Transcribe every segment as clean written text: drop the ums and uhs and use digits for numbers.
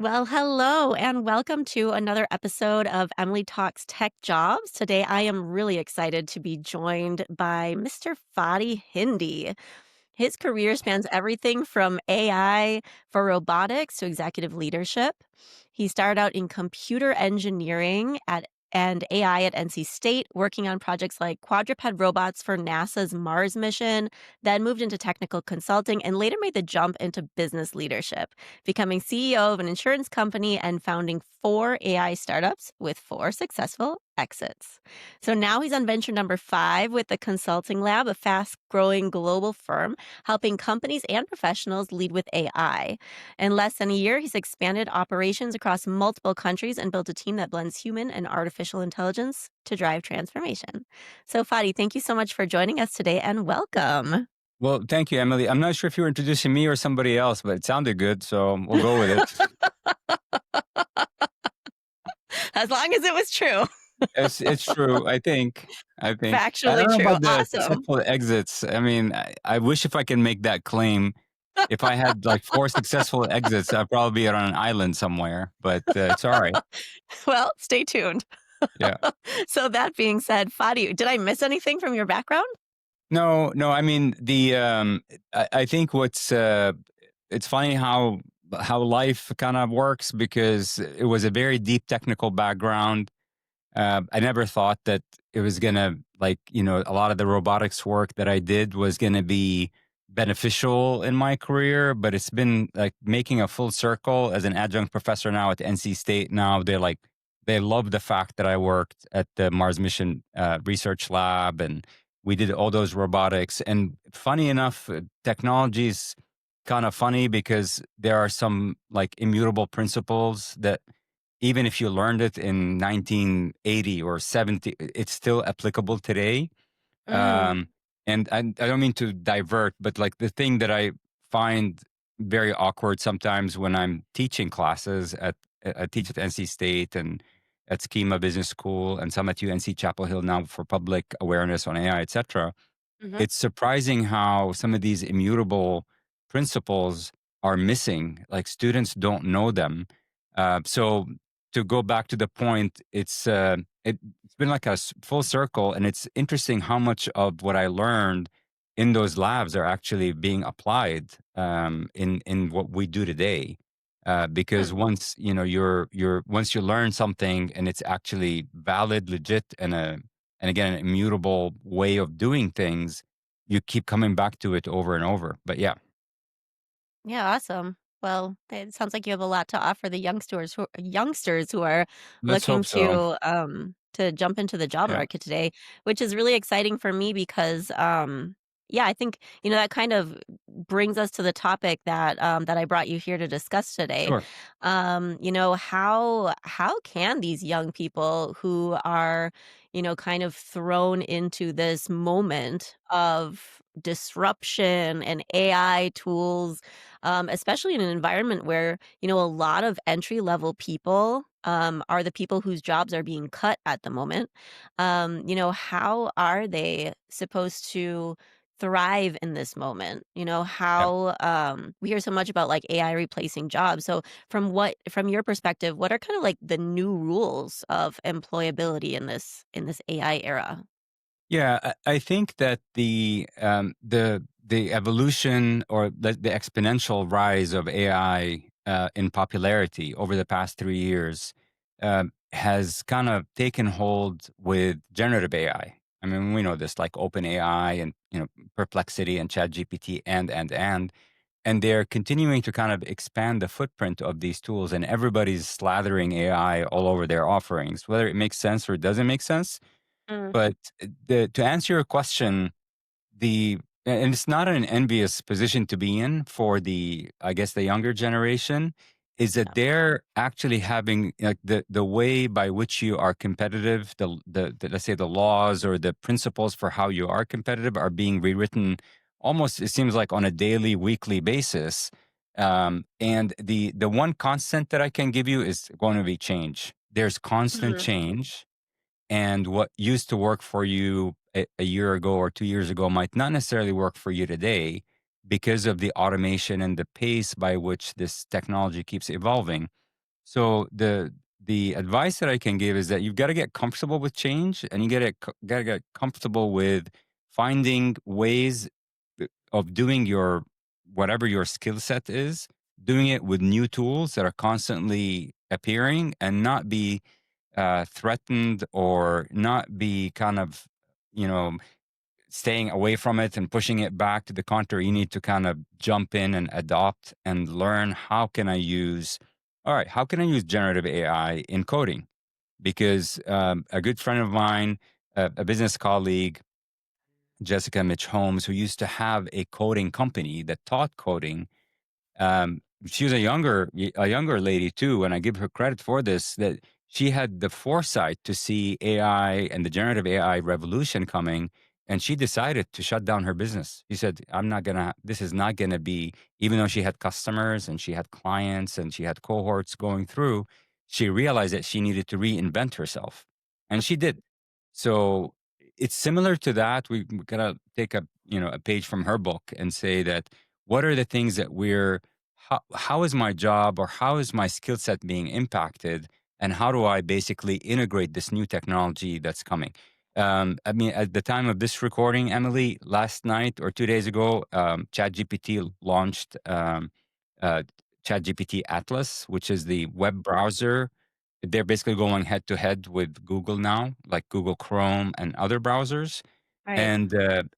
Well, hello, and welcome to another episode of Emily Talks Tech Jobs. Today, I am really excited to be joined by Mr. Fadi Hindi. His career spans everything from AI for robotics to executive leadership. He started out in computer engineering and AI at NC State, working on projects like quadruped robots for NASA's Mars mission, then moved into technical consulting and later made the jump into business leadership, becoming CEO of an insurance company and founding four AI startups with four successful exits. So now he's on venture number five with the Consulting Lab, a fast growing global firm helping companies and professionals lead with AI. In less than a year, he's expanded operations across multiple countries and built a team that blends human and artificial intelligence to drive transformation. So, Fadi, thank you so much for joining us today and welcome. Well, thank you, Emily. I'm not sure if you were introducing me or somebody else, but it sounded good, so we'll go with it. As long as it was true, It's true. I think. I factually don't know true. about the Awesome. successful exits. I mean, I wish if I can make that claim. If I had like four successful exits, I'd probably be on an island somewhere. But it's all right. Well, stay tuned. Yeah. So, that being said, Fadi, did I miss anything from your background? No, no. I mean, I think it's funny how life kind of works because it was a very deep technical background. I never thought that it was gonna a lot of the robotics work that I did was gonna be beneficial in my career, but it's been like making a full circle as an adjunct professor now at NC State. Now they love the fact that I worked at the Mars Mission Research Lab and we did all those robotics. And funny enough, technology is kind of funny because there are some like immutable principles that even if you learned it in 1980 or 70, it's still applicable today. Mm, And I don't mean to divert, but like the thing that I find very awkward sometimes when I'm teaching classes I teach at NC State and at Schema Business School and some at UNC Chapel Hill now for public awareness on AI, etc. mhm. It's surprising how some of these immutable principles are missing. Like students don't know them. So to go back to the point, it's been like a full circle, and it's interesting how much of what I learned in those labs are actually being applied in what we do today. Because Hmm. once once you learn something and it's actually valid, legit, and again an immutable way of doing things, you keep coming back to it over and over. But yeah, Yeah, awesome. Well, it sounds like you have a lot to offer the youngsters who are let's looking hope so. to jump into the job Yeah, market today, which is really exciting for me because yeah, I think that kind of brings us to the topic that I brought you here to discuss today. sure. How can these young people who are kind of thrown into this moment of disruption and AI tools, especially in an environment where a lot of entry level people are the people whose jobs are being cut at the moment. How are they supposed to thrive in this moment? Yeah. How we hear so much about like AI replacing jobs. So from your perspective, what are kind of like the new rules of employability in this AI era? Yeah, I think that the evolution or the exponential rise of AI in popularity over the past 3 years has kind of taken hold with generative AI. I mean, we know this like OpenAI and Perplexity and ChatGPT and they're continuing to kind of expand the footprint of these tools, and everybody's slathering AI all over their offerings, whether it makes sense or it doesn't make sense. Mm, But to answer your question, and it's not an envious position to be in for I guess the younger generation, is that yeah. they're actually having like the way by which you are competitive, the let's say the laws or the principles for how you are competitive are being rewritten almost it seems like on a daily, weekly basis. And the one constant that I can give you is going to be change. There's constant Mhm. change, and what used to work for you a year ago or 2 years ago might not necessarily work for you today, because of the automation and the pace by which this technology keeps evolving. So the advice that I can give is that you've got to get comfortable with change, and you got to get comfortable with finding ways of doing your whatever your skill set is, doing it with new tools that are constantly appearing, and not be threatened or not be kind of you know staying away from it and pushing it back. To the contrary, you need to kind of jump in and adopt and learn how can I use all right, how can I use generative AI in coding? Because a good friend of mine, a business colleague, Jessica Mitch Holmes, who used to have a coding company that taught coding, she was a younger lady too, and I give her credit for this, that she had the foresight to see AI and the generative AI revolution coming, and she decided to shut down her business. She said, "I'm not gonna. This is not gonna be." Even though she had customers and she had clients and she had cohorts going through, she realized that she needed to reinvent herself, and she did. So it's similar to that. We gotta take a page from her book and say that what are the things that how is my job or how is my skill set being impacted, and how do I basically integrate this new technology that's coming? I mean, at the time of this recording, Emily, last night or 2 days ago, ChatGPT launched uh, ChatGPT Atlas, which is the web browser. They're basically going head to head with Google now, like Google Chrome and other browsers. Right.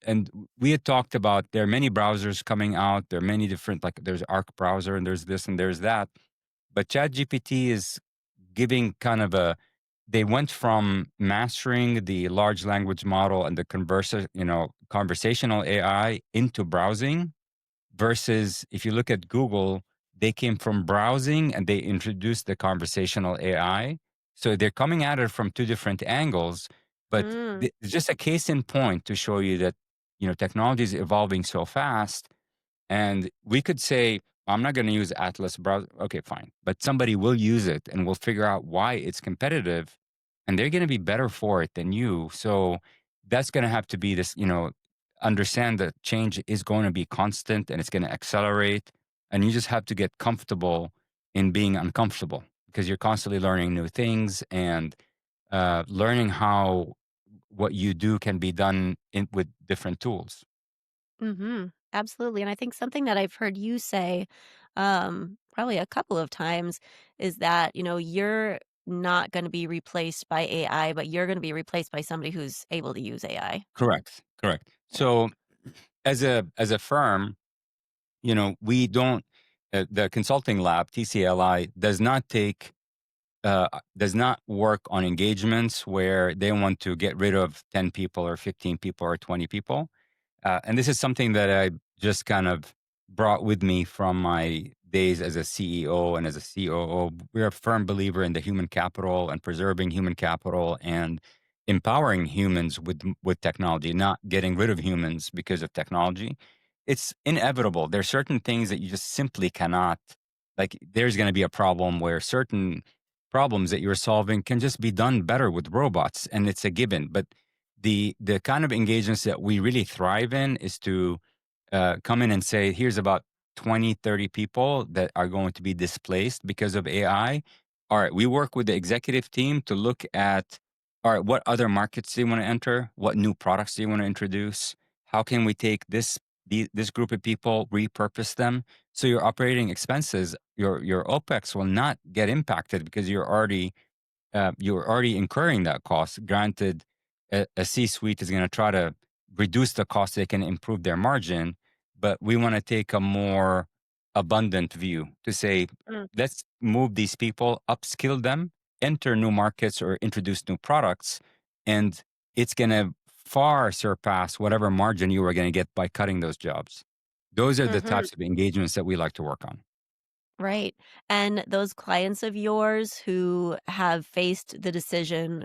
And we had talked about there are many browsers coming out. There are many different, like there's Arc browser and there's this and there's that. But ChatGPT is giving kind of a they went from mastering the large language model and the conversational AI into browsing, versus if you look at Google, they came from browsing and they introduced the conversational AI. So they're coming at it from two different angles, but Mm, it's just a case in point to show you that technology is evolving so fast, and we could say, I'm not going to use Atlas browser. Okay, fine. But somebody will use it and will figure out why it's competitive, and they're going to be better for it than you. So that's going to have to be this, understand that change is going to be constant and it's going to accelerate. And you just have to get comfortable in being uncomfortable, because you're constantly learning new things and learning how what you do can be done with different tools. mhm. Absolutely, and I think something that I've heard you say, probably a couple of times is that, you're not gonna be replaced by AI, but you're gonna be replaced by somebody who's able to use AI. Correct. Correct. Yeah. So as a firm, we don't the consulting lab, TCLI, does not work on engagements where they want to get rid of 10 people or 15 people or 20 people. And this is something that I just kind of brought with me from my days as a CEO and as a COO. We're a firm believer in the human capital and preserving human capital and empowering humans with technology, not getting rid of humans because of technology. It's inevitable. There are certain things that you just simply cannot. Like, there's going to be a problem where certain problems that you're solving can just be done better with robots, and it's a given. But the kind of engagements that we really thrive in is to come in and say, here's about 20, 30 people that are going to be displaced because of AI. All right, we work with the executive team to look at, all right, what other markets do you want to enter? What new products do you want to introduce? How can we take this group of people, repurpose them, so your operating expenses, your OPEX will not get impacted, because you're already incurring that cost. Granted, a C-suite is going to try to reduce the cost; they can improve their margin, but we want to take a more abundant view to say, Mm, let's move these people, upskill them, enter new markets, or introduce new products, and it's going to far surpass whatever margin you were going to get by cutting those jobs. Those are the mhm. types of engagements that we like to work on. Right. And those clients of yours who have faced the decision,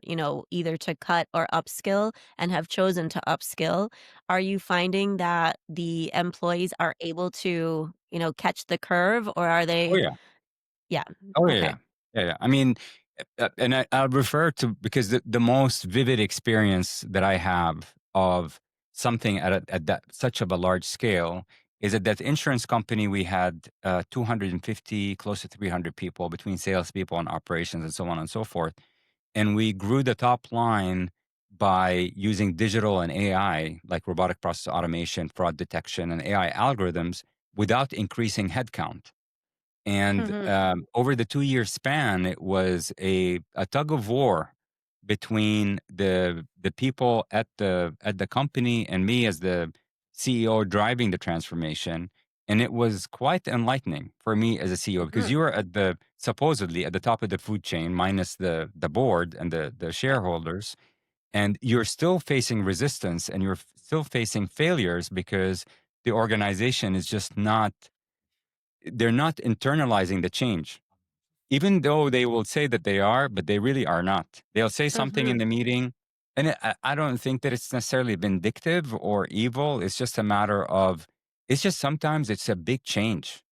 either to cut or upskill and have chosen to upskill, are you finding that the employees are able to, catch the curve or are Oh they yeah. yeah. Oh, yeah, Okay. yeah. Yeah, yeah. I mean, and I'll refer to, because the most vivid experience that I have of something at that such of a large scale is that that insurance company we had 250, close to 300 people between salespeople and operations and so on and so forth. And we grew the top line by using digital and AI, like robotic process automation, fraud detection, and AI algorithms without increasing headcount. And Mhm. over the 2 year span, it was a tug of war between the people at the company and me as the CEO driving the transformation. And it was quite enlightening for me as a CEO because Mhm. you are at the supposedly at the top of the food chain, minus the board and the Right. shareholders, and you're still facing resistance and you're still facing failures because the organization is just not they're not internalizing the change. Even though they will say that they are, but they really are not. They'll say something in Mhm. the meeting, and I don't think that it's necessarily vindictive or evil. It's just a matter of, it's just sometimes it's a big change.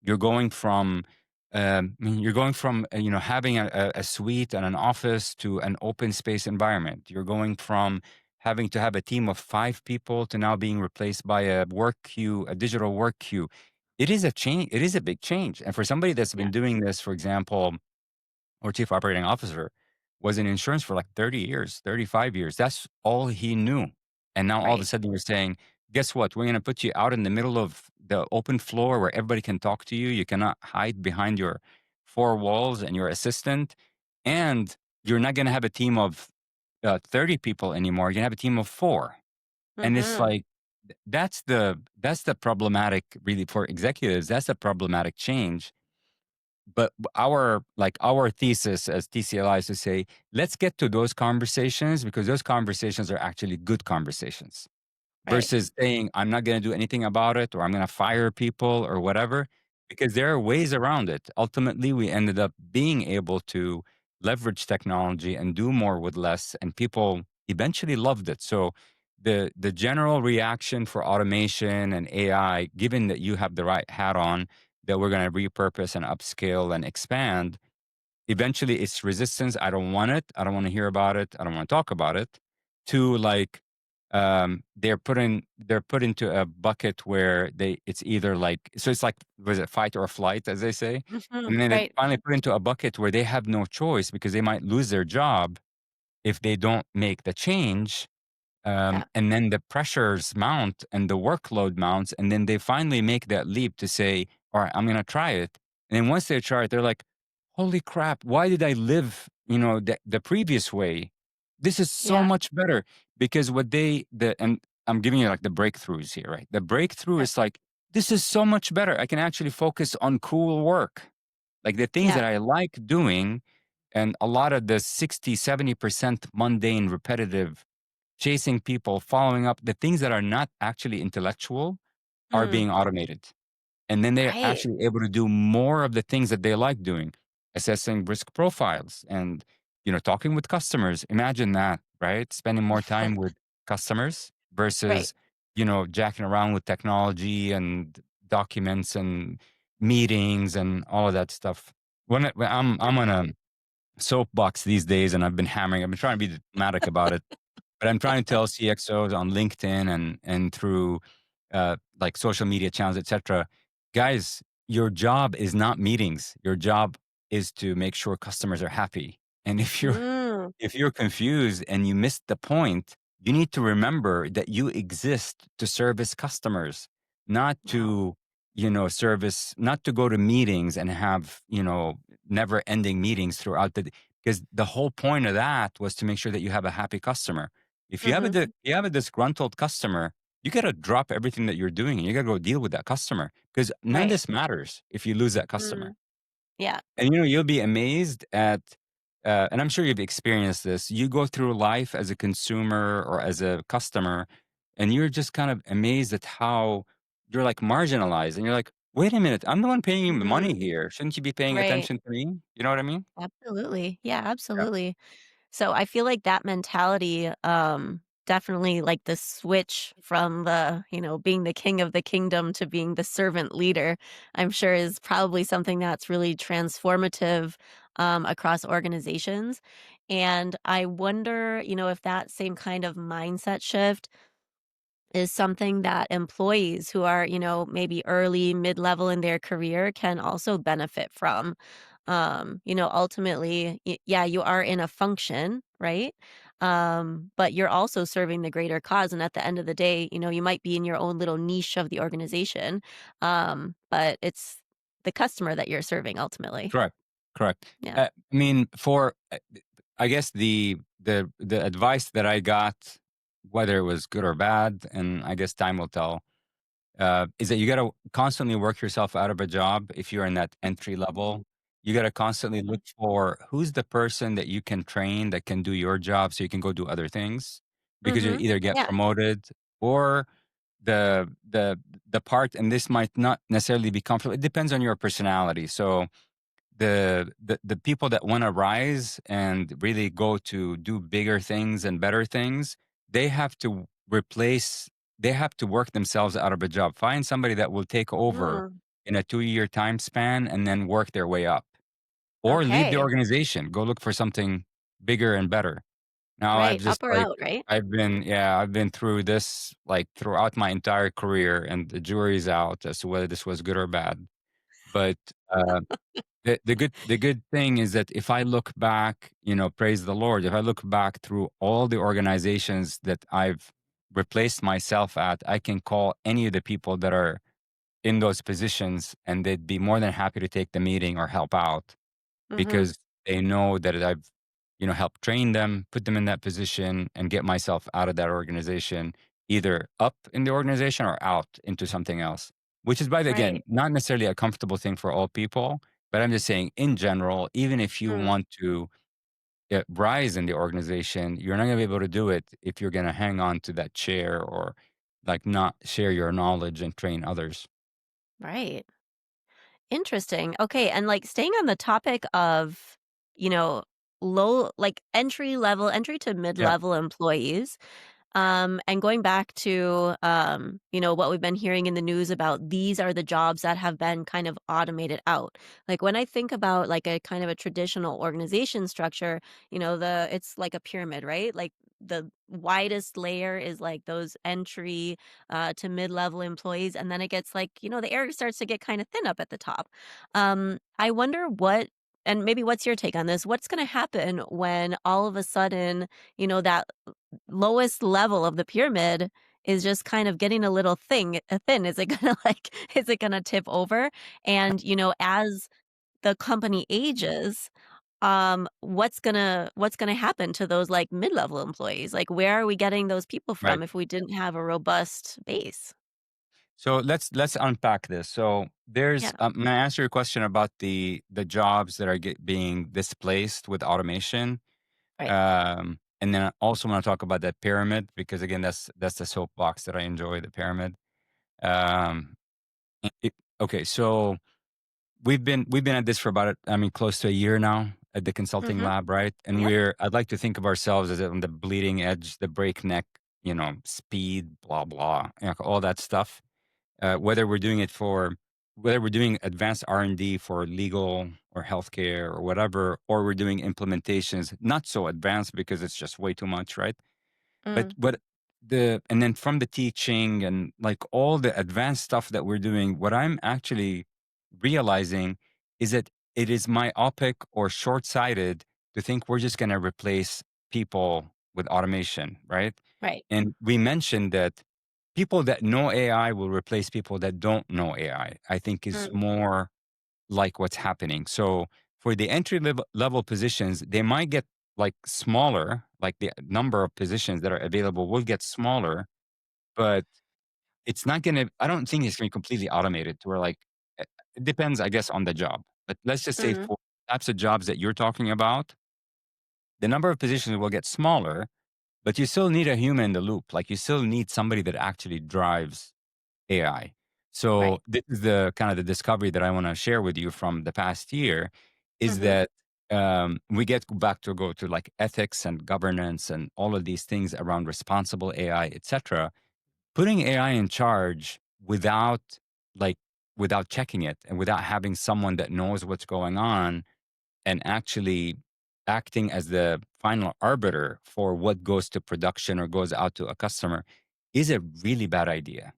You're going from, you're going from having a suite and an office to an open space environment. You're going from having to have a team of 5 people to now being replaced by a work queue, a digital work queue. It is a change. It is a big change. And for somebody that's Yeah. been doing this, for example, or chief operating officer, was in insurance for like 30 years, 35 years. That's all he knew. And now all of a Right. sudden we're saying, guess what? We're going to put you out in the middle of the open floor where everybody can talk to you. You cannot hide behind your four walls and your assistant. And you're not going to have a team of 30 people anymore. You're going to have a team of four. And it's Mhm. like, that's the problematic really for executives. That's a problematic change, but our thesis as TCLI is to say, let's get to those conversations because those conversations are actually good conversations Right. versus saying, I'm not going to do anything about it or I'm going to fire people or whatever, because there are ways around it. Ultimately, we ended up being able to leverage technology and do more with less, and people eventually loved it. So the general reaction for automation and AI, given that you have the right hat on, that we're going to repurpose and upscale and expand, eventually it's resistance. I don't want it. I don't want to hear about it. I don't want to talk about it. To like, they're put into a bucket where it's either like, so it's like, was it fight or flight, as they say? Mhm. And then they Right. finally put into a bucket where they have no choice because they might lose their job if they don't make the change, Yeah. and then the pressures mount and the workload mounts, and then they finally make that leap to say, "All right, I'm going to try it." And then once they try it, they're like, "Holy crap! Why did I live, the previous way? This is so Yeah. much better." Because what and I'm giving you like the breakthroughs here, right? The breakthrough Yeah. is like, this is so much better. I can actually focus on cool work, like the things Yeah. that I like doing, and a lot of the 60, 70% mundane, repetitive chasing people, following up, the things that are not actually intellectual are Mm. being automated. And then they're Right. actually able to do more of the things that they like doing, assessing risk profiles and, talking with customers. Imagine that, right? Spending more time with customers Right. versus, jacking around with technology and documents and meetings and all of that stuff. When I'm on a soapbox these days and I've been trying to be diplomatic about it, but I'm trying to tell CXOs on LinkedIn and through like social media channels, etc. Guys, your job is not meetings. Your job is to make sure customers are happy. And Mm. if you're confused and you missed the point, you need to remember that you exist to service customers, not Wow. to, not to go to meetings and have, never ending meetings throughout because the whole point of that was to make sure that you have a happy customer. If you have Mhm. you have a disgruntled customer, you got to drop everything that you're doing and you got to go deal with that customer because none of Right. this matters if you lose that customer. Mm. Yeah. And you'll be amazed at, and I'm sure you've experienced this. You go through life as a consumer or as a customer, and you're just kind of amazed at how you're like marginalized. And you're like, wait a minute, I'm the one paying you the money Mhm. here. Shouldn't you be paying Right. attention to me? You know what I mean? Absolutely. Yeah, Yeah. absolutely. So I feel like that mentality, definitely like the switch from being the king of the kingdom to being the servant leader, I'm sure is probably something that's really transformative across organizations. And I wonder, if that same kind of mindset shift is something that employees who are, maybe early, mid-level in their career can also benefit from. Ultimately, yeah, you are in a function, right? But you're also serving the greater cause. And at the end of the day, you might be in your own little niche of the organization, but it's the customer that you're serving ultimately. Correct, correct. Yeah. I mean, I guess the advice that I got, whether it was good or bad, and I guess time will tell, is that you got to constantly work yourself out of a job. If you're in that entry level, you got to constantly look for who's the person that you can train that can do your job, so you can go do other things, because you Mhm. either get Yeah. promoted or the the the part, and this might not necessarily be comfortable. It depends on your personality. So the people that want to rise and really go to do bigger things and better things, they have to replace they have to work themselves out of a job. Find somebody that will take over Mm, in a 2-year time span and then work their way up, or leave the okay. organization, go look for something bigger and better. Now I've Right. just Up or like out, right? I've been through this like throughout my entire career, and the jury's out as to whether this was good or bad. But uh the good thing is that if I look back, praise the Lord, if I look back through all the organizations that I've replaced myself at, I can call any of the people that are in those positions, and they'd be more than happy to take the meeting or help out, Mhm. because they know that I've, helped train them, put them in that position, and get myself out of that organization, either up in the organization or out into something else. Which is, by the again, Right. not necessarily a comfortable thing for all people, but I'm just saying, in general, even if you Mm, want to rise in the organization, you're not going to be able to do it if you're going to hang on to that chair, or like not share your knowledge and train others. right. Interesting. Okay, and, like, staying on the topic of, you know, entry to Yeah. mid-level employees, and going back to, what we've been hearing in the news about these are the jobs that have been kind of automated out. Like when I think about like a kind of a traditional organization structure, it's like a pyramid, right? Like the widest layer is like those entry to mid-level employees, and then it gets like, the air starts to get kind of thin up at the top. I wonder and maybe what's your take on this? What's going to happen when all of a sudden, that lowest level of the pyramid is just kind of getting a little thin? Is it gonna is it gonna tip over? And, as the company ages, what's gonna happen to those, like, mid-level employees? Like, where are we getting those people Right. from if we didn't have a robust base? So let's unpack this. So Yeah, I'm gonna answer your question about the jobs that are being displaced with automation, right. and then I also want to talk about that pyramid, because again, that's the soapbox that I enjoy, the pyramid. Um, okay, so we've been at this for about, I mean, close to a year now at the consulting Mhm. lab, right? And Yep. I'd like to think of ourselves as on the bleeding edge, the breakneck, speed, blah blah, all that stuff. Whether we're doing it for whether we're doing advanced R&D for legal or healthcare or whatever, or we're doing implementations not so advanced because it's just way too much, right? But Mm, and then from the teaching and like all the advanced stuff that we're doing, what I'm actually realizing is that it is myopic or short-sighted to think we're just going to replace people with automation, right? right. And we mentioned that people that know AI will replace people that don't know AI. I think is Mm, more like what's happening. So for the entry level positions, they might get like smaller, like the number of positions that are available will get smaller, but it's not going to, I don't think it's going to be completely automated to where like, it depends, I guess, on the job. But let's just say mhm, for types of jobs that you're talking about, the number of positions will get smaller, but you still need a human in the loop. Like you still need somebody that actually drives AI. So right. this is the kind of the discovery that I want to share with you from the past year, is Mhm, that we get back to go to like ethics and governance and all of these things around responsible AI, etc. Putting AI in charge like without checking it and without having someone that knows what's going on and actually acting as the final arbiter for what goes to production or goes out to a customer, is a really bad idea.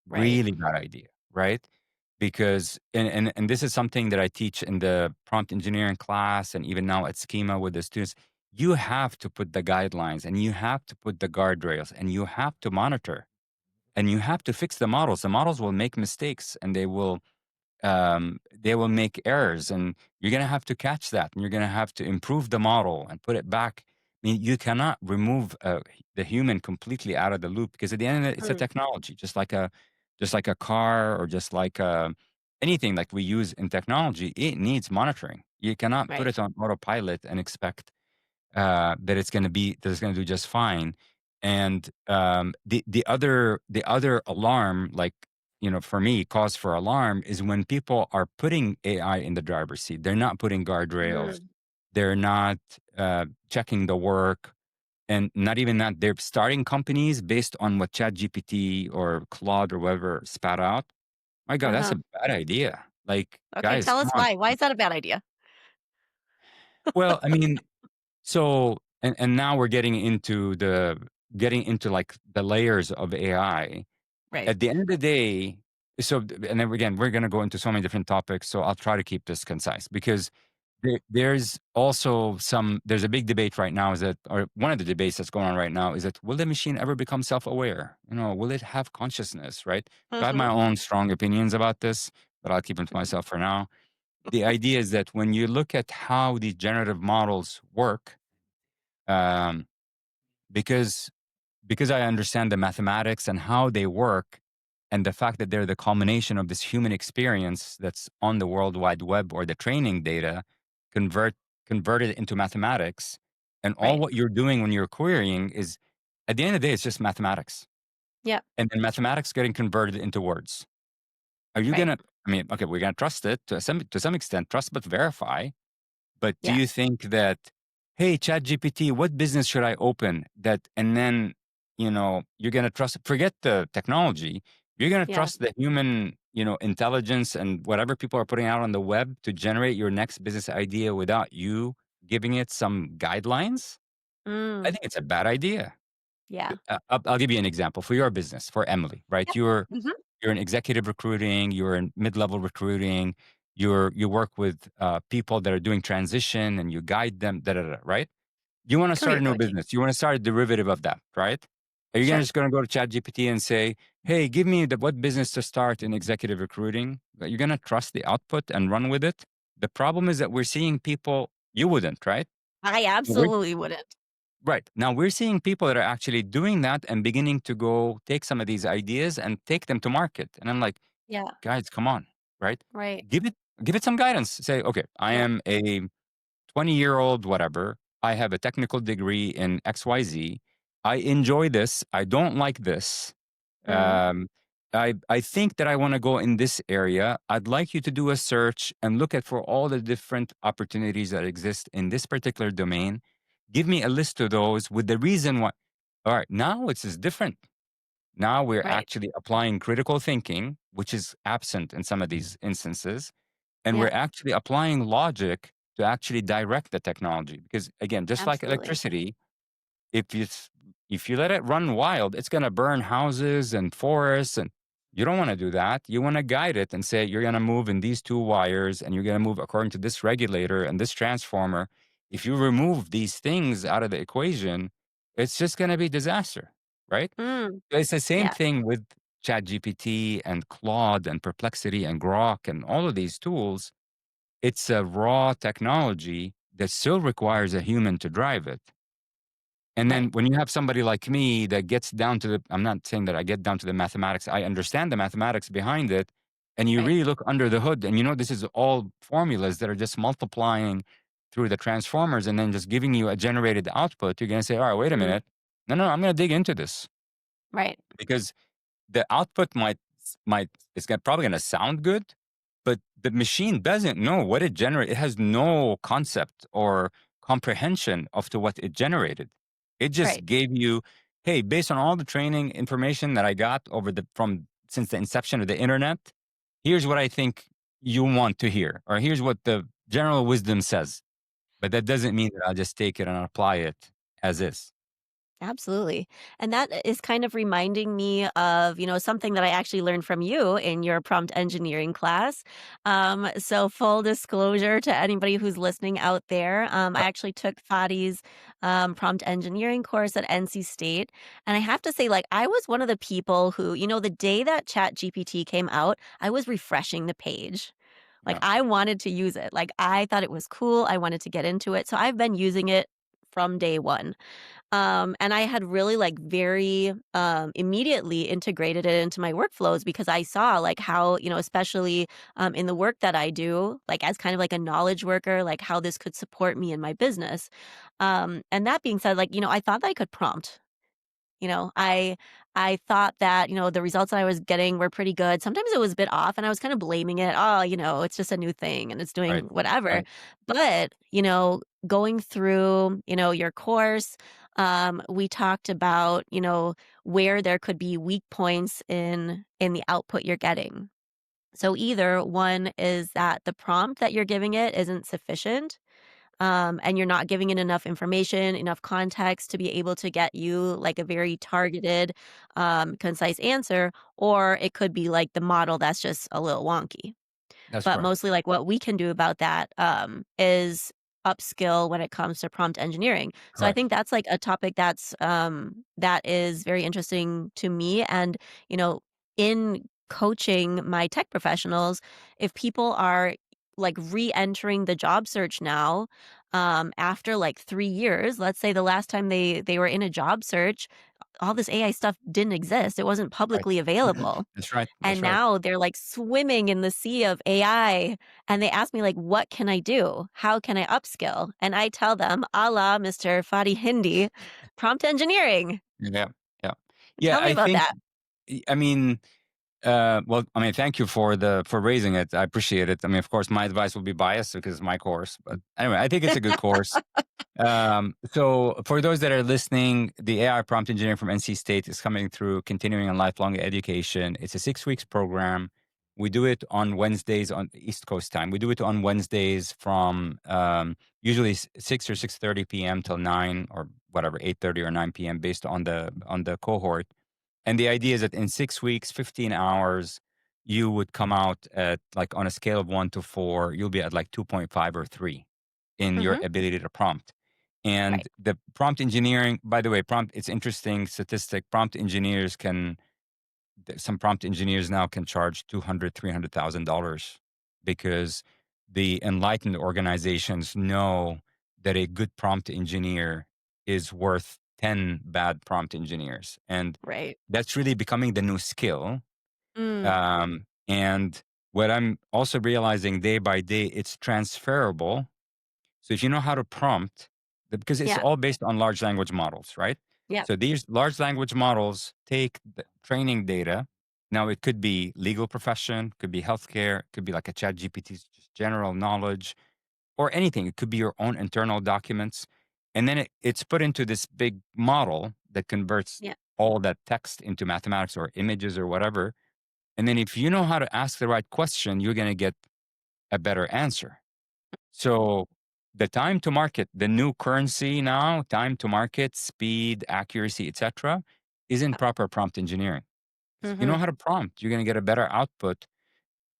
Right. Really bad idea, right? Because and this is something that I teach in the prompt engineering class and even now at Schema with the students. You have to put the guidelines and you have to put the guardrails and you have to monitor and you have to fix the models. The models will make mistakes and they will make errors and you're going to have to catch that and you're going to have to improve the model and put it back. I mean, you cannot remove the human completely out of the loop because at the end of it, it's a Mm, technology, just like a car or just like anything like we use in technology. It needs monitoring. You cannot put right. it on autopilot and expect that it's gonna do just fine. And the other alarm, like for me, cause for alarm is when people are putting AI in the driver's seat. They're not putting guardrails. Mm, They're not checking the work, and not even that. They're starting companies based on what ChatGPT or Claude or whatever spat out. My God, that's a uh-huh. bad idea. Like, Okay, guys, tell come us on. why. Why is that a bad idea? Well, I mean, so and now we're getting into, like, the layers of AI. Right. At the end of the day and then again, we're gonna go into so many different topics, so I'll try to keep this concise because there's a big debate right now is that or one of the debates that's going on right now is that, will the machine ever become self-aware? Will it have consciousness, right? So I have my Mhm. own strong opinions about this, but I'll keep them to Mhm. myself for now. The idea is that when you look at how these generative models work, um, because I understand the mathematics and how they work, and the fact that they're the culmination of this human experience that's on the World Wide Web or the training data, convert converted into mathematics, and all Right. what you're doing when you're querying is, at the end of the day, it's just mathematics, Yep. and then mathematics getting converted into words. Are you Right. gonna? I mean, okay, we're gonna trust it to some extent, trust but verify. But do Yeah. you think that, hey, ChatGPT, what business should I open? And then, you're going to trust, forget the technology. You're going to Yeah. trust the human, intelligence and whatever people are putting out on the web to generate your next business idea without you giving it some guidelines? I Mm. think it's a bad idea. Yeah. I'll give you an example for your business, for Emily, right? Yep. Mhm. You're in executive recruiting, you're in mid-level recruiting, you work with people that are doing transition and you guide them, da da da, right? You want to start Career a new coaching. business. You want to start a derivative of that, right? Are you Sure. just going to go to ChatGPT and say, "Hey, give me what business to start in executive recruiting"? You're going to trust the output and run with it. The problem is that we're seeing people you wouldn't, right? I absolutely wouldn't. Right. Now we're seeing people that are actually doing that and beginning to go take some of these ideas and take them to market. And I'm like, Yeah. guys, come on, right? Right. Give it some guidance. Say, okay, I Yep. am a 20-year-old whatever. I have a technical degree in XYZ. I enjoy this. I don't like this. Mhm. Um, I think that I want to go in this area. I'd like you to do a search and look at for all the different opportunities that exist in this particular domain. Give me a list of those with the reason why. All right, now it's just different. Now we're Right. actually applying critical thinking, which is absent in some of these instances, and we're Yeah. actually applying logic to actually direct the technology. Because again, just like Absolutely. electricity, if you s if you let it run wild, it's gonna burn houses and forests, and you don't wanna do that. You wanna guide it and say, "You're gonna move in these 2 wires, and you're gonna move according to this regulator and this transformer." If you remove these things out of the equation, it's just gonna be disaster, right? Mm. It's the same Yeah. thing with ChatGPT and Claude and Perplexity and Grok and all of these tools. It's a raw technology that still requires a human to drive it. And Right. then when you have somebody like me that gets down to I'm not saying that I get down to the mathematics, I understand the mathematics behind it. And you Right. really look under the hood and this is all formulas that are just multiplying through the transformers and then just giving you a generated output. You're going to say, all right, wait a Mhm. minute. No, no, I'm going to dig into this Right. because the output might probably gonna sound good, but the machine doesn't know what it generated. It has no concept or comprehension of to what it generated. It Right. just gave you, hey, based on all the training information that I got over the from since the inception of the internet, here's what I think you want to hear, or here's what the general wisdom says. But that doesn't mean that I'll just take it and apply it as is. Absolutely. And that is kind of reminding me of, something that I actually learned from you in your prompt engineering class. So full disclosure to anybody who's listening out there, I Yep. actually took Fadi's prompt engineering course at NC State. And I have to say, like, I was one of the people who, the day that Chat GPT came out, I was refreshing the page. Like, Yeah. I wanted to use it. Like, I thought it was cool. I wanted to get into it. So I've been using it from day one. And I had really like very immediately integrated it into my workflows because I saw like how, especially in the work that I do, like as kind of like a knowledge worker, like how this could support me in my business. And that being said, like, I thought that I could prompt. I thought that, the results that I was getting were pretty good. Sometimes it was a bit off and I was kind of blaming it. Oh, it's just a new thing and it's doing Right. whatever. Right. But, going through, your course, we talked about, where there could be weak points in the output you're getting. So either one is that the prompt that you're giving it isn't sufficient, and you're not giving it enough information, enough context to be able to get you like a very targeted, concise answer, or it could be like the model that's just a little wonky. That's But correct. mostly, like, what we can do about that, is upskill when it comes to prompt engineering. So I Correct. think that's, like, a topic that is very interesting to me and, in coaching my tech professionals, if people are, like, re-entering the job search now, after, like, 3 years, let's say the last time they were in a job search, all this AI stuff didn't exist, it wasn't Right. publicly available. That's right. And That's right. now they're, like, swimming in the sea of AI, and they ask me, like, "What can I do? How can I upskill?" And I tell them, a la Mr. Fadi Hindi, prompt engineering. Yeah. Yeah. Yeah. Tell me I about think, that. I mean, well, I mean, thank you for raising it. I appreciate it. I mean, of course, my advice will be biased because it's my course, but anyway, I think it's a good course. So for those that are listening, the AI prompt engineering from NC State is coming through continuing and lifelong education. It's a 6 weeks program. We do it on Wednesdays on East Coast time. We do it on Wednesdays from usually 6 or 6:30 p.m. till 9 or whatever 8:30 or 9 p.m. based on the cohort. And the idea is that in 6 weeks, 15 hours, you would come out at like on a scale of 1 to 4, you'll be at like 2.5 or 3 in your Mhm. ability to prompt. And Right. the prompt engineering, by the way, it's interesting statistic. Some prompt engineers now can charge 200, $300,000 because the enlightened organizations know that a good prompt engineer is worth 10 bad prompt engineers. And Right. that's really becoming the new skill. Mm. And what I'm also realizing day by day, it's transferable. So if you know how to prompt, because it's Yeah. all based on large language models, right? Yeah. So these large language models take the training data. Now it could be legal profession, could be healthcare, could be like a chat GPT's just general knowledge or anything. It could be your own internal documents. And then it's put into this big model that converts Yeah. all that text into mathematics or images or whatever. And then if you know how to ask the right question, you're going to get a better answer. So the time to market, the new currency now, time to market, speed, accuracy, etc., is in Yeah. proper prompt engineering. If you know Mhm. how to prompt, you're going to get a better output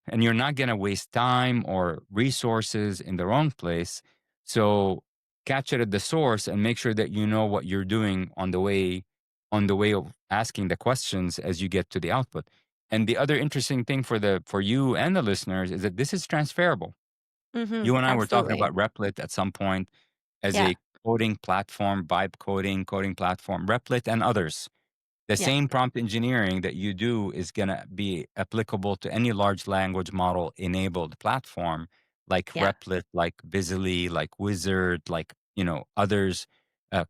and you're not going to waste time or resources in the wrong place. So catch it at the source and make sure that you know what you're doing on the way of asking the questions as you get to the output. And the other interesting thing for you and the listeners is that this is transferable. Mhm. You and I were talking Absolutely. about Replit at some point as Yeah. a coding platform, vibe coding platform, Replit and others. The Yeah. same prompt engineering that you do is going to be applicable to any large language model enabled platform like Yeah. Replit, like Busily, like Wizard, like, others,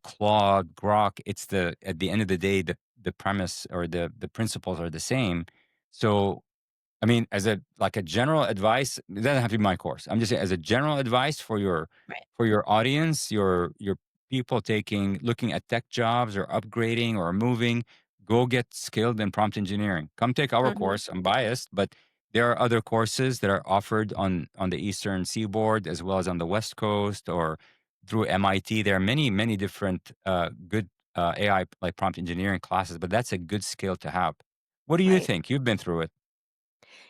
Claude, Grok. It's at the end of the day, the premise or the principles are the same. So I mean, as a general advice, it doesn't have to be my course. I'm just saying as a general advice Right. for your audience, your people looking at tech jobs or upgrading or moving, go get skilled in prompt engineering. Come take our Mhm. course. I'm biased, but there are other courses that are offered on the Eastern Seaboard as well as on the West Coast or through MIT. There are many different good AI like prompt engineering classes, but that's a good skill to have. What do you Right. think? You've been through it.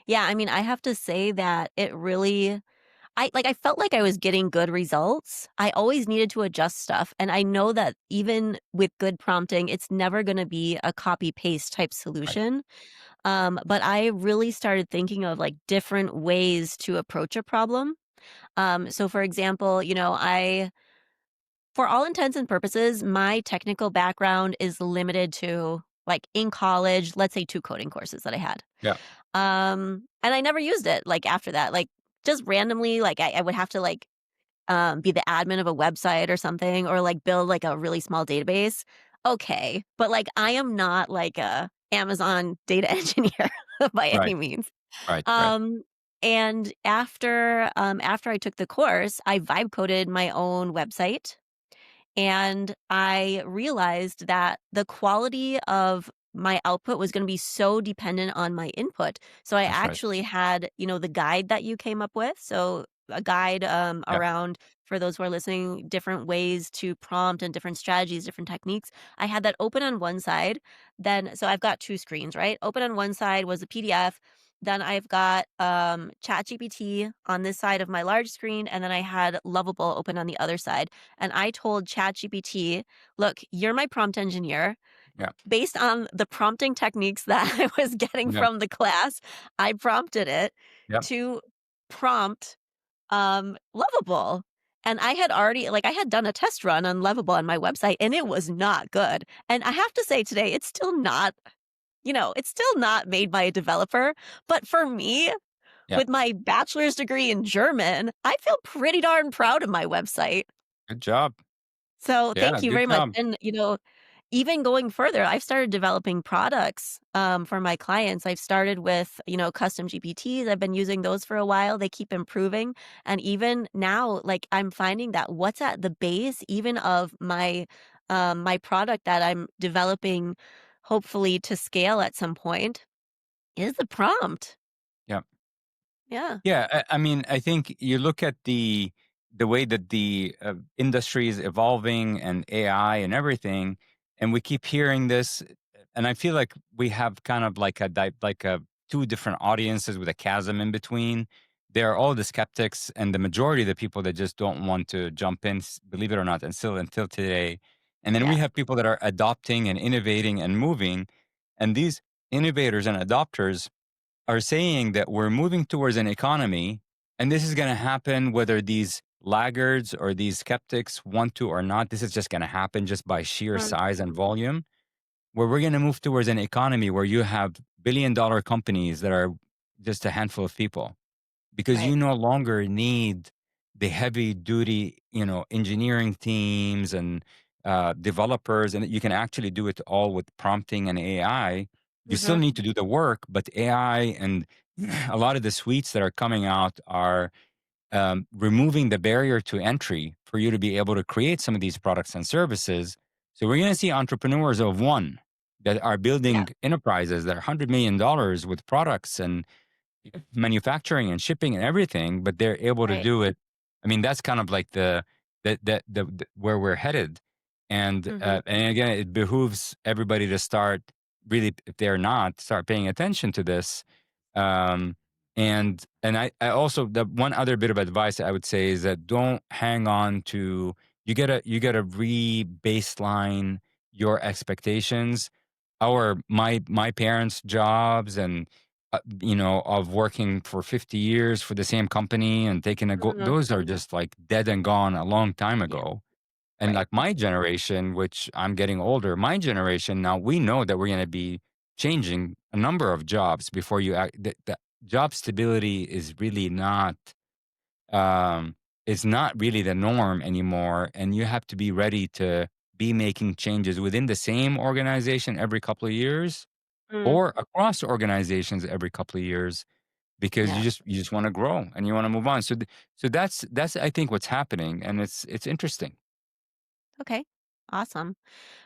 Yeah, I mean, I have to say that it really I felt like I was getting good results. I always needed to adjust stuff, and I know that even with good prompting, it's never gonna be a copy paste type Right. solution. But I really started thinking of, like, different ways to approach a problem. So for example, I for all intents and purposes, my technical background is limited to, like, in college, let's say 2 coding courses that I had. Yeah. And I never used it, like, after that, like, just randomly, like, I would have to, like, be the admin of a website or something, or, like, build, like, a really small database. Okay, but, like, I am not, like, a Amazon data engineer by any Right. means. Right. Right. Um, and after I took the course, I vibe coded my own website, and I realized that the quality of my output was gonna be so dependent on my input. So I That's right. actually had, the guide that you came up with. So a guide Yeah. around, for those who are listening, different ways to prompt and different strategies, different techniques. I had that open on one side. So I've got two screens, right? Open on one side was a PDF. Then I've got ChatGPT on this side of my large screen, and then I had Lovable open on the other side. And I told ChatGPT, look, you're my prompt engineer. Yeah. Based on the prompting techniques that I was getting Yeah. from the class, I prompted it Yeah. to prompt Lovable. And I had already, like, I had done a test run on Lovable on my website, and it was not good. And I have to say today, it's still not made by a developer. But for me, Yeah. with my bachelor's degree in German, I feel pretty darn proud of my website. Good job. So Yeah. thank you Good very much. job. And, even going further, I've started developing products for my clients. I've started with, custom GPTs. I've been using those for a while. They keep improving. And even now, like, I'm finding that what's at the base, even of my product that I'm developing, hopefully to scale at some point, is the prompt. Yeah. Yeah. Yeah, I mean, I think you look at the way that the industry is evolving and AI and everything, and we keep hearing this, and I feel like we have kind of like like a two different audiences with a chasm in between. There are all the skeptics and the majority of the people that just don't want to jump in, believe it or not, and still until today. And then we Yeah. have people that are adopting and innovating and moving, and these innovators and adopters are saying that we're moving towards an economy, and this is going to happen whether these laggards or these skeptics want to or not. This is just going to happen just by sheer Mm, size and volume, where we're going to move towards an economy where you have billion-dollar companies that are just a handful of people because right. you no longer need the heavy duty, engineering teams and developers, and you can actually do it all with prompting and AI. You still Hmm. need to do the work, but AI and a lot of the suites that are coming out are removing the barrier to entry for you to be able to create some of these products and services. So we're going to see entrepreneurs of one that are Yeah. building enterprises that are $100 million with products and manufacturing and shipping and everything, but they're able to Right. do it. I mean, that's kind of like the where we're headed. Hmm. And again, it behooves everybody to start really, if they're not, start paying attention to this. Um, and I also, the one other bit of advice I would say is that don't hang on to, you gotta re-baseline your expectations. My parents' jobs and of working for 50 years for the same company and taking a go, Hmm. those are just like dead and gone a long time Yeah. ago. And Right. like my generation, which I'm getting older, my generation now, we know that we're going to be changing a number of jobs before you act. The job stability um, is not really the norm anymore, and you have to be ready to be making changes within the same organization every couple of years Mm. or across organizations every couple of years because Yeah. you just want to grow and you want to move on. So that's I think what's happening, and it's interesting. Okay. Awesome.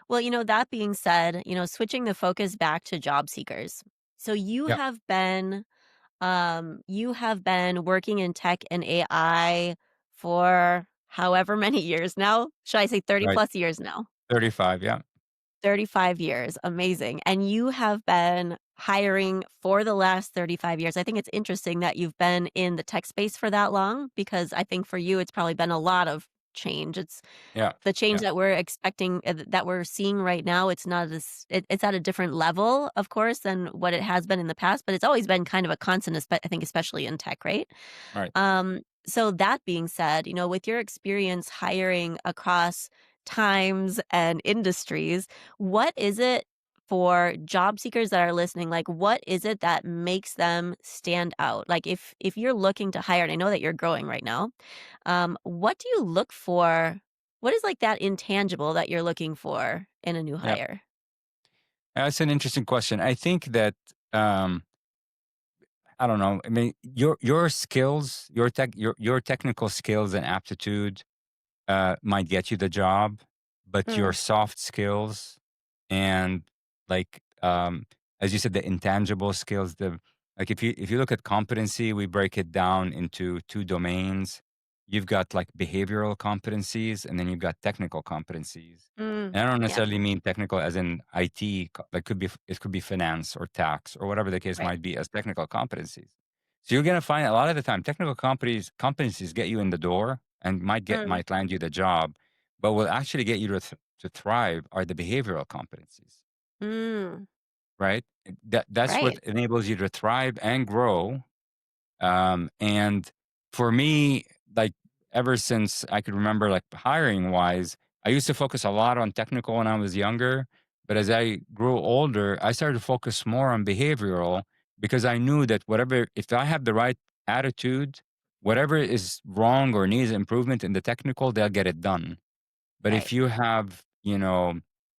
Well, that being said, switching the focus back to job seekers. So Yeah. you have been working in tech and AI for however many years now. Should I say 30 Right. plus years now? 35. Yeah. 35 years, amazing, and you have been hiring for the last 35 years. I think it's interesting that you've been in the tech space for that long because I think for you, it's probably been a lot of change. It's Yeah, the change yeah, that we're expecting, that we're seeing right now, it's not as it's at a different level, of course, than what it has been in the past, but it's always been kind of a constant, I think especially in tech, right? right. So that being said, with your experience hiring across times and industries, what is it for job seekers that are listening? Like, what is it that makes them stand out? Like, if you're looking to hire, and I know that you're growing right now, what do you look for? What is like that intangible that you're looking for in a new Yeah, hire? that's an interesting question. I think that um, I don't know. I mean, your skills, your technical skills and aptitude might get you the job, but your Mm, soft skills and like as you said, the intangible skills, the like if you look at competency, we break it down into two domains. You've got like behavioral competencies, and then you've got technical competencies. mm, And I don't yeah, necessarily mean technical as in IT. Like it could be finance or tax or whatever the case right. might be as technical competencies. So you're gonna find a lot of the time technical competencies get you in the door and Mm, might land you the job, but will actually get you to thrive are the behavioral competencies, mm, right? That's what right. enables you to thrive and grow. And for me, like ever since I could remember, like hiring wise, I used to focus a lot on technical when I was younger. But as I grew older, I started to focus more on behavioral because I knew that if I have the right attitude, whatever is wrong or needs improvement in the technical, they'll get it done. But Right, if you have,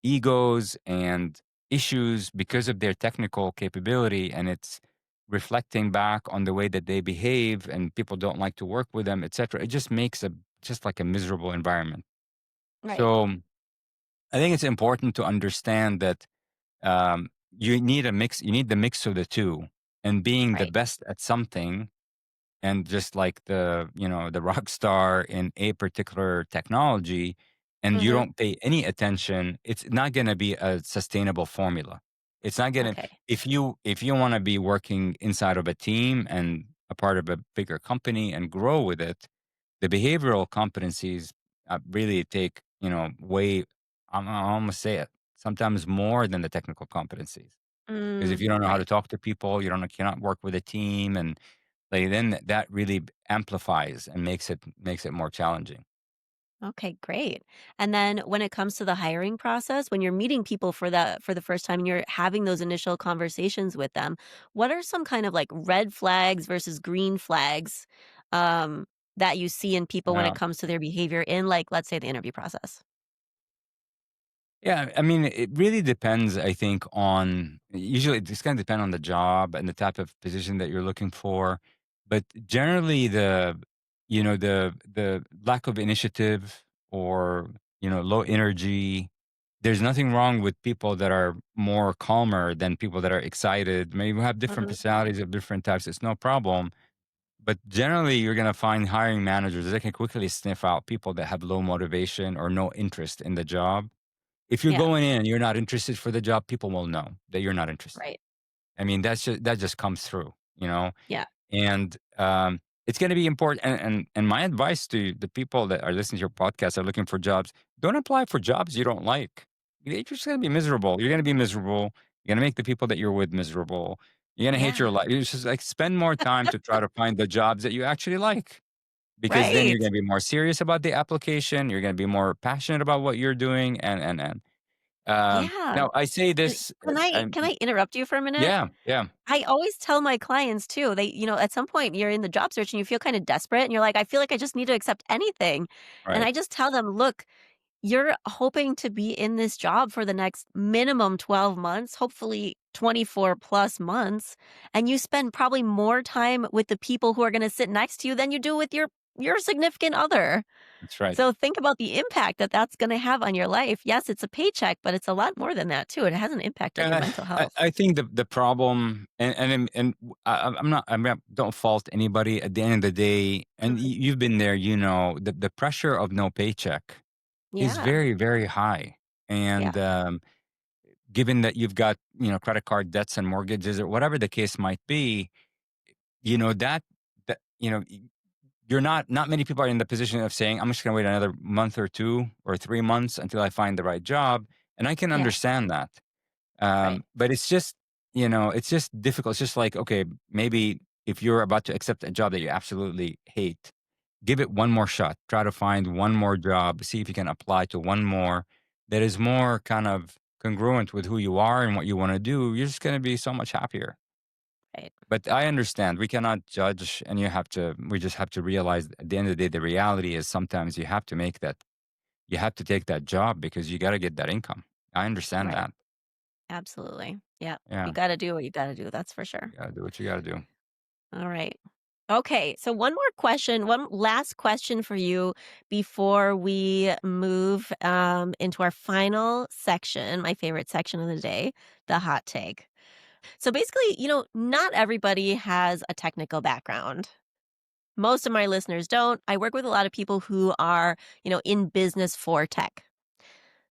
egos and issues because of their technical capability and it's reflecting back on the way that they behave and people don't like to work with them, etc., it just makes a just like a miserable environment. right. So I think it's important to understand that you need a mix, you need the mix of the two. And being the Right. best at something and just like the rock star in a particular technology and you Mhm. don't pay any attention, it's not going to be a sustainable formula. It's not going to Okay. if you want to be working inside of a team and a part of a bigger company and grow with it, the behavioral competencies really take way I almost say it sometimes more than the technical competencies, because if Mm, you don't know how to right. talk to people, you don't cannot work with a team, and like, then that really amplifies and makes it more challenging. Okay, great. And then when it comes to the hiring process, when you're meeting people for the first time and you're having those initial conversations with them, what are some kind of like red flags versus green flags that you see in people when Yeah. it comes to their behavior in, like, let's say, the interview process? Yeah, I mean, it really depends, I think, on usually it's gonna depend on the job and the type of position that you're looking for. But generally the lack of initiative or, low energy, there's nothing wrong with people that are more calmer than people that are excited. Maybe we have different Mhm. personalities of different types, it's no problem. But generally, you're going to find hiring managers, they can quickly sniff out people that have low motivation or no interest in the job. If you're Yeah, going in and you're not interested for the job, people will know that you're not interested. right. I mean, that just comes through. Yeah. And it's going to be important. And my advice to the people that are listening to your podcast are looking for jobs: don't apply for jobs you don't like. You're just going to be miserable. You're going to be miserable. You're going to make the people that you're with miserable. You're going to hate your Yeah. life. You just like spend more time to try to find the jobs that you actually like, because then you're Right. going to be more serious about the application. You're going to be more passionate about what you're doing. And Yeah. now I say And this. can I interrupt you for a minute? Yeah, yeah, I always tell my clients too, at some point you're in the job search and you feel kind of desperate and you're like, I feel like I just need to accept anything. And right. I just tell them, look, you're hoping to be in this job for the next minimum 12 months, hopefully 24 plus months. And you spend probably more time with the people who are going to sit next to you than you do with your significant other. That's right. So think about the impact that that's going to have on your life. Yes, it's a paycheck, but it's a lot more than that too. It has an impact on your Uh, mental I, health. I think the problem, I'm not, don't fault anybody. At the end of the day, and Mhm. you've been there, the pressure of no paycheck is Yeah. very, very high. Yeah. And given that you've got, credit card debts and mortgages or whatever the case might be, that not many people are in the position of saying, I'm just going to wait another month or 2 or 3 months until I find the right job. And I can Yeah. understand that. Right. But it's just difficult. It's just like, okay, maybe if you're about to accept a job that you absolutely hate, give it one more shot. Try to find one more job. See if you can apply to one more that is more kind of congruent with who you are and what you want to do. You're just going to be so much happier. Right. But I understand we cannot judge, and we just have to realize at the end of the day, the reality is sometimes you have to take that job because you got to get that income. I understand Right. that. Absolutely. Yeah. You Yeah. got to do what you got to do. That's for sure. You got to do what you got to do. All right. Okay. So, one more question, one last question for you before we move into our final section, my favorite section of the day, the hot take. So, basically, not everybody has a technical background. Most of my listeners don't. I work with a lot of people who are, in business for tech.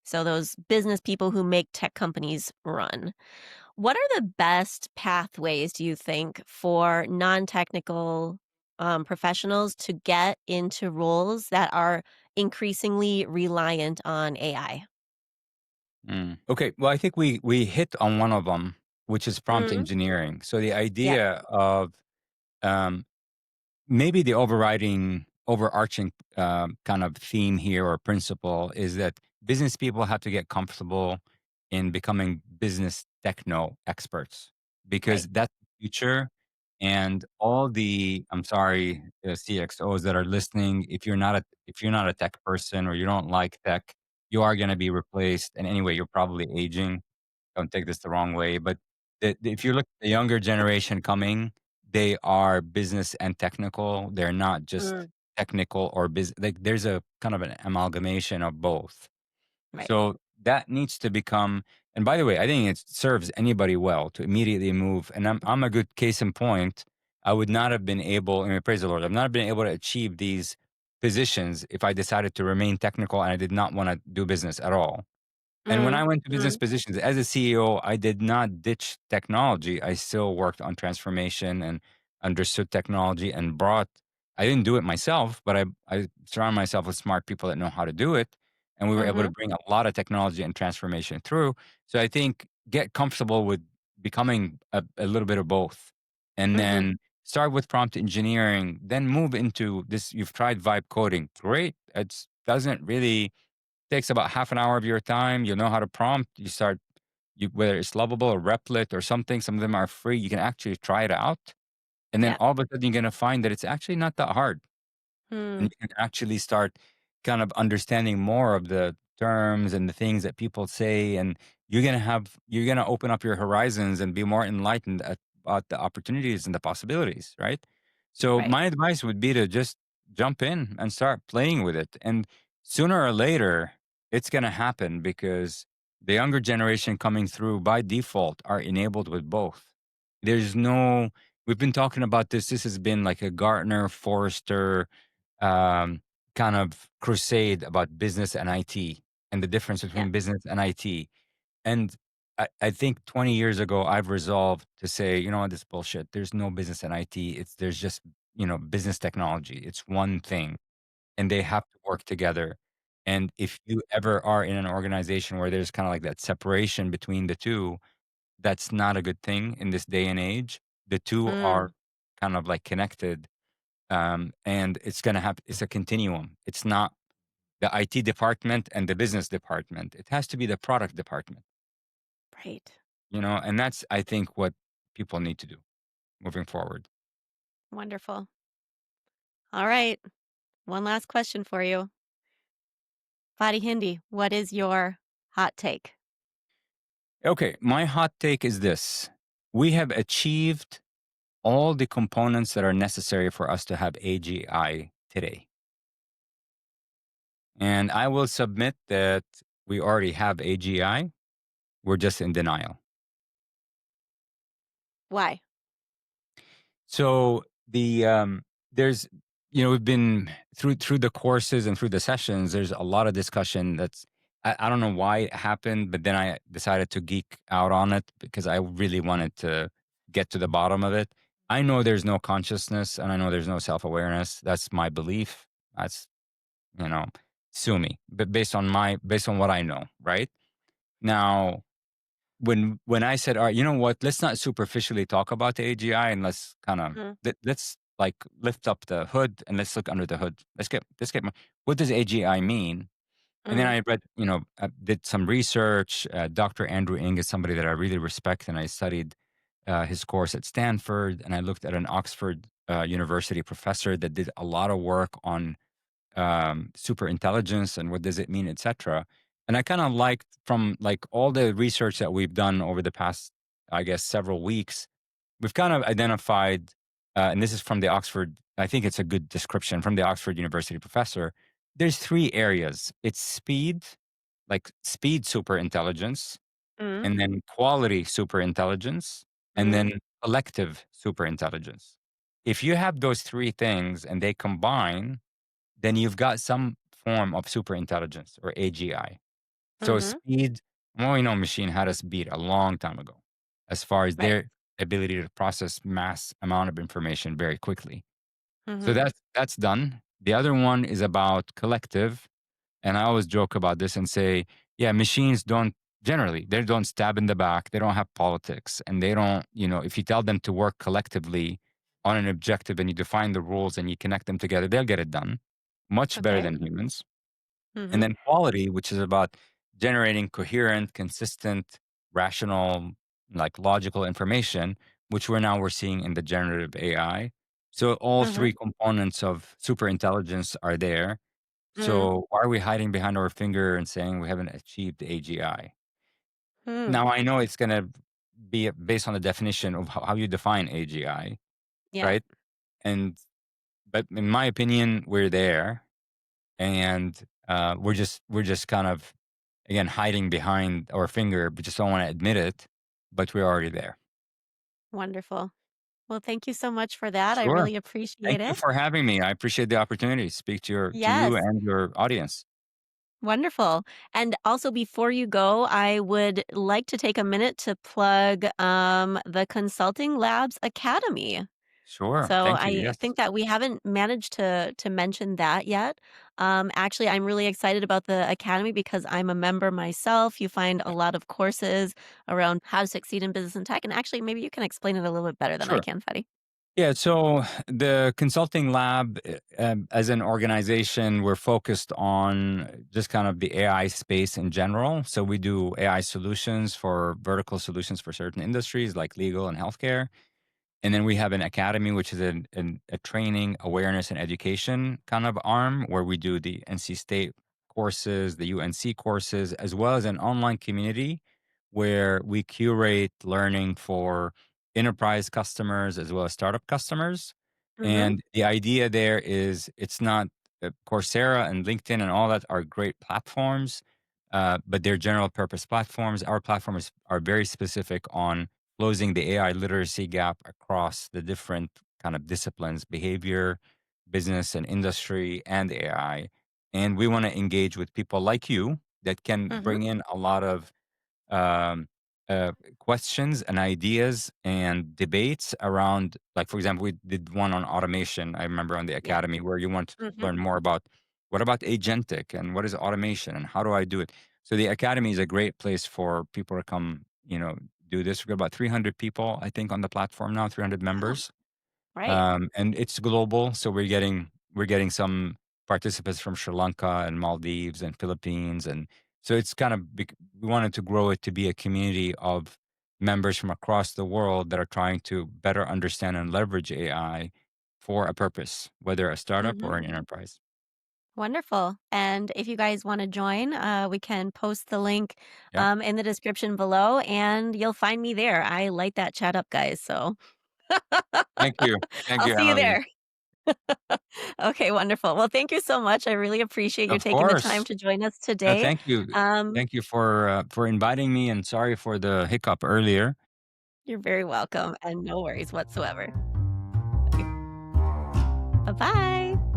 So, those business people who make tech companies run. What are the best pathways, do you think, for non-technical, professionals to get into roles that are increasingly reliant on AI? Mm. Okay. Well, I think we hit on one of them, which is prompt Mhm. engineering. So the Yeah, idea of um, maybe the overarching kind of theme here or principle is that business people have to get comfortable in becoming business techno experts right. because that's the future. And all the, I'm sorry, CXOs that are listening, if you're not a tech person or you don't like tech, you are going to be replaced. And anyway, you're probably aging. Don't take this the wrong way, but if you look at the younger generation coming, they are business and technical. They're not just Mm, technical or business. Like there's a kind of an amalgamation of both. right. So that needs to become. And by the way, I think it serves anybody well to immediately move. And I'm a good case in point. I would not have been able. I mean, praise the Lord. I've not been able to achieve these positions if I decided to remain technical and I did not want to do business at all. And when I Mhm, went to business mhm, positions as a CEO, I did not ditch technology. I still worked on transformation and understood technology and I didn't do it myself, but I surround myself with smart people that know how to do it. And we were able to mhm, bring a lot of technology and transformation through. So I think get comfortable with becoming a little bit of both. And mhm. then start with prompt engineering, then move into this. You've tried vibe coding. Great. It doesn't really takes about half an hour of your time. You know how to prompt. Whether it's Lovable or Replit or something. Some of them are free. You can actually try it out, and then Yeah. all of a sudden you're gonna find that it's actually not that hard, and Mm, you can actually start kind of understanding more of the terms and the things that people say, and you're gonna open up your horizons and be more enlightened about the opportunities and the possibilities, right? So right. my advice would be to just jump in and start playing with it, and sooner or later it's gonna happen because the younger generation coming through by default are enabled with both. There's no We've been talking about this. This has been like a Gartner, Forrester, um, kind of crusade about business and IT and the difference Yeah. between business and IT. And I think 20 years ago, I've resolved to say, you know what, this bullshit. There's no business and IT. There's just, business technology. It's one thing and they have to work together. And if you ever are in an organization where there's kind of like that separation between the two, that's not a good thing in this day and age. The two are Mm, kind of like connected, and it's gonna have it's a continuum. It's not the IT department and the business department. It has to be the product department, right. and that's I think what people need to do moving forward. Wonderful. All right. One last question for you. Fadi Hindi, what is your hot take? Okay, my hot take is this: we have achieved all the components that are necessary for us to have AGI today, and I will submit that we already have AGI. We're just in denial. Why? So there's we've been through the courses and through the sessions. There's a lot of discussion that's I don't know why it happened, but then I decided to geek out on it because I really wanted to get to the bottom of it. I know there's no consciousness and I know there's no self-awareness. That's my belief. That's, you know, sue me. But based on what I know, right? Now, when I said, "All right, you know what? Let's not superficially talk about the AGI and let's kind of Mhm, let's like lift up the hood and let's look under the hood. Let's get what does AGI mean?" And then mhm, I read, did some research. Dr. Andrew Ng is somebody that I really respect, and I studied his course at Stanford, and I looked at an Oxford University professor that did a lot of work on super intelligence and what does it mean, etc. And I kind of liked from like all the research that we've done over the past, I guess, several weeks, we've kind of identified, and this is from the Oxford, I think it's a good description from the Oxford University professor. There's three areas. It's speed, like speed super intelligence, mhm, and then quality super intelligence, and mhm. then collective super intelligence. If you have those three things and they combine, then you've got some form of super intelligence or AGI. So Mhm. speed, well, we know machine had us beat a long time ago as far as Right. their ability to process mass amount of information very quickly. So Mhm. that's done. The other one is about collective, and I always joke about this and say, yeah, machines don't generally they don't stab in the back, they don't have politics, and they don't, if you tell them to work collectively on an objective and you define the rules and you connect them together, they'll get it done much better Okay. than humans. And Mhm. then quality, which is about generating coherent, consistent, rational, like logical information, which we're seeing in the generative AI. So all Mhm. three components of super intelligence are there. Mhm. So why are we hiding behind our finger and saying we haven't achieved AGI? Hmm. Now I know it's going to be based on the definition of how you define AGI, Yeah. right? And but in my opinion, we're there, and we're just kind of again hiding behind our finger, but just don't want to admit it. But we're already there. Wonderful. Well, thank you so much for that. I Sure. really Thank appreciate you it. for having me. I appreciate the opportunity to speak to you Yes. and your audience. Wonderful. And also, before you go, I would like to take a minute to plug the Consulting Labs Academy. Sure. So Thank you. I Yes. think that we haven't managed to mention that yet. Actually, I'm really excited about the academy because I'm a member myself. You find a lot of courses around how to succeed in business and tech, and actually, maybe you can explain it a little bit better than I Sure. can, Fetty. Yeah, so the consulting lab, as an organization, we're focused on just kind of the AI space in general. So we do AI solutions for vertical solutions for certain industries like legal and healthcare. And then we have an academy, which is a training, awareness, and education kind of arm where we do the NC State courses, the UNC courses, as well as an online community where we curate learning for enterprise customers as well as startup customers. Mhm. And the idea there is it's not Coursera and LinkedIn and all that are great platforms, but they're general purpose platforms. Our platforms are very specific on closing the AI literacy gap across the different kind of disciplines, behavior, business and industry, and AI. And we want to engage with people like you that can Mhm. bring in a lot of um, questions and ideas and debates around, like, for example, we did one on automation. I remember on the Yeah. academy where you want to Mhm. learn more about what about agentic and what is automation and how do I do it. So the academy is a great place for people to come, do this. We've got about 300 people, I think, on the platform now, 300 Wow. members. Right. And it's global, so we're getting some participants from Sri Lanka and Maldives and Philippines, and so it's kind of we wanted to grow it to be a community of members from across the world that are trying to better understand and leverage AI for a purpose, whether a startup Mhm. or an enterprise. Wonderful. And if you guys want to join, we can post the link Yeah, in the description below, and you'll find me there. I light that chat up, guys. So thank I'll you, see you Emily. there. Okay, wonderful. Well, thank you so much. I really appreciate you Of taking the time course. to join us No, today. Um, thank you for inviting me, and sorry for the hiccup earlier. you're very welcome, and no worries whatsoever. Bye bye.